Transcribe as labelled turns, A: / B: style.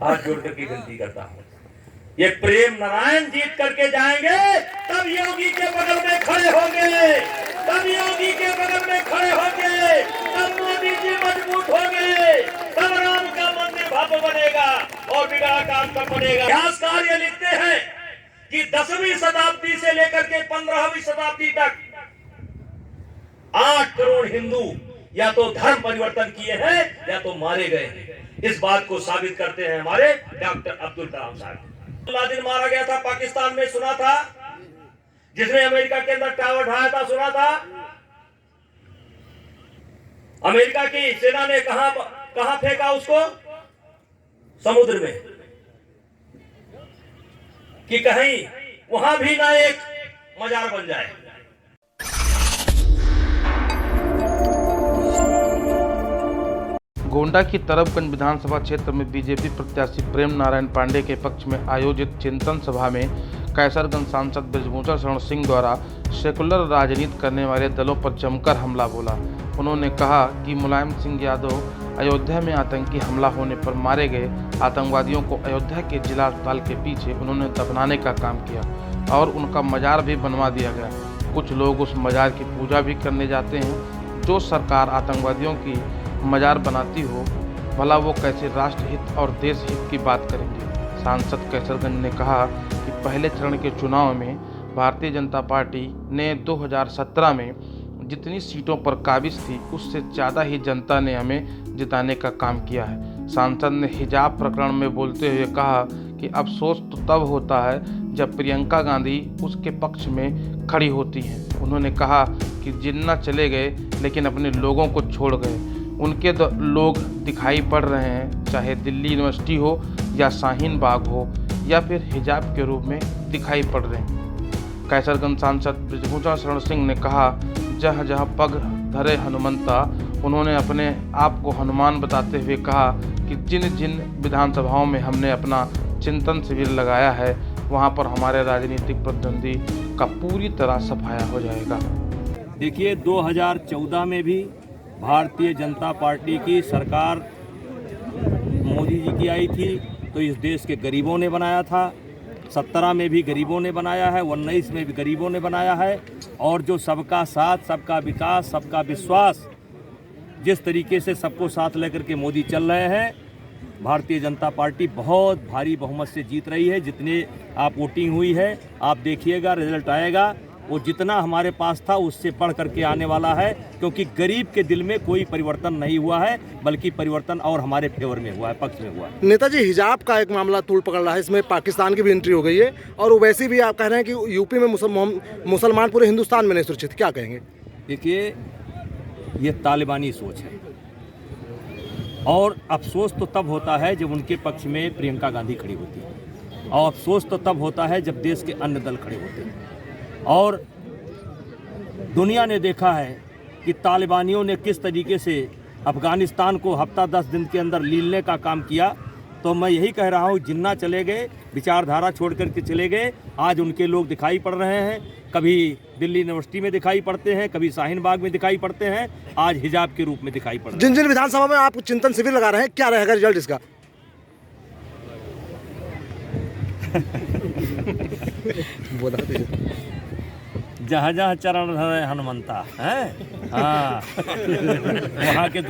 A: हाथ जोड़ करके विनती करता हूँ, ये प्रेम नारायण जीत करके जाएंगे, तब योगी के बगल में खड़े होंगे, तब योगी के बगल में खड़े होंगे, तब मोदी जी मजबूत होंगे, तब राम का मंदिर भव्य बनेगा और बिगड़ा काम कब बनेगा। इतिहासकार ये लिखते हैं कि 10वीं शताब्दी से लेकर के 15वीं शताब्दी तक 8 करोड़ हिंदू या तो धर्म परिवर्तन किए हैं या तो मारे गए हैं। इस बात को साबित करते हैं हमारे डॉक्टर अब्दुल कलाम साहब। दिन मारा गया था पाकिस्तान में, सुना था, जिसने अमेरिका के अंदर टावर ढाया था, सुना था। अमेरिका की सेना ने कहां फेंका उसको? समुद्र में, कि कहीं वहां भी ना एक मजार बन जाए।
B: गोंडा की तरबगंज विधानसभा क्षेत्र में बीजेपी प्रत्याशी प्रेम नारायण पांडे के पक्ष में आयोजित चिंतन सभा में कैसरगंज सांसद बृजभूषण शरण सिंह द्वारा सेकुलर राजनीति करने वाले दलों पर जमकर हमला बोला। उन्होंने कहा कि मुलायम सिंह यादव अयोध्या में आतंकी हमला होने पर मारे गए आतंकवादियों को अयोध्या के जिला अस्पताल के पीछे उन्होंने दफनाने का काम किया और उनका मजार भी बनवा दिया गया। कुछ लोग उस मजार की पूजा भी करने जाते हैं। जो सरकार आतंकवादियों की मजार बनाती हो, भला वो कैसे राष्ट्रहित और देश हित की बात करेंगे। सांसद कैसरगंज ने कहा कि पहले चरण के चुनाव में भारतीय जनता पार्टी ने 2017 में जितनी सीटों पर काबिज थी उससे ज़्यादा ही जनता ने हमें जिताने का काम किया है। सांसद ने हिजाब प्रकरण में बोलते हुए कहा कि अफसोस तो तब होता है जब प्रियंका गांधी उसके पक्ष में खड़ी होती हैं। उन्होंने कहा कि जिन्ना चले गए लेकिन अपने लोगों को छोड़ गए। उनके लोग दिखाई पड़ रहे हैं, चाहे दिल्ली यूनिवर्सिटी हो या शाहीन बाग हो या फिर हिजाब के रूप में दिखाई पड़ रहे हैं। कैसरगंज सांसद बृजभूषण शरण सिंह ने कहा, जहाँ जहाँ पग धरे हनुमंता। उन्होंने अपने आप को हनुमान बताते हुए कहा कि जिन जिन विधानसभाओं में हमने अपना चिंतन शिविर लगाया है वहाँ पर हमारे राजनीतिक प्रतिद्वंदी का पूरी तरह सफाया हो जाएगा।
C: देखिए, 2014 में भी भारतीय जनता पार्टी की सरकार मोदी जी की आई थी तो इस देश के गरीबों ने बनाया था। 17 में भी गरीबों ने बनाया है, 19 में भी गरीबों ने बनाया है। और जो सबका साथ, सबका विकास, सबका विश्वास, जिस तरीके से सबको साथ लेकर के मोदी चल रहे हैं, भारतीय जनता पार्टी बहुत भारी बहुमत से जीत रही है। जितने आप वोटिंग हुई है आप देखिएगा, रिजल्ट आएगा, वो जितना हमारे पास था उससे बढ़ करके आने वाला है। क्योंकि गरीब के दिल में कोई परिवर्तन नहीं हुआ है, बल्कि परिवर्तन और हमारे फेवर में हुआ है, पक्ष में हुआ है।
D: नेताजी, हिजाब का एक मामला तूल पकड़ रहा है, इसमें पाकिस्तान की भी एंट्री हो गई है और वैसे भी आप कह रहे हैं कि यूपी में मुसलमान पूरे हिंदुस्तान में नहीं सुरक्षित, क्या कहेंगे?
C: देखिए, ये तालिबानी सोच है और अफसोस तो तब होता है जब उनके पक्ष में प्रियंका गांधी खड़ी होती है, और अफसोस तो तब होता है जब देश के अन्य दल खड़े होते हैं। और दुनिया ने देखा है कि तालिबानियों ने किस तरीके से अफ़गानिस्तान को हफ्ता 10 दिन के अंदर लीलने का काम किया। तो मैं यही कह रहा हूँ, जिन्ना चले गए, विचारधारा छोड़ करके चले गए। आज उनके लोग दिखाई पड़ रहे हैं, कभी दिल्ली यूनिवर्सिटी में दिखाई पड़ते हैं, कभी शाहीन बाग में दिखाई पड़ते हैं, आज हिजाब के रूप में दिखाई पड़ रहे हैं।
D: जिन जिन विधानसभा में आप चिंतन शिविर लगा रहे हैं, क्या रहेगा रिजल्ट इसका?
C: जहाँ जहाँ चरण धरे हनुमंता है, हाँ वहाँ के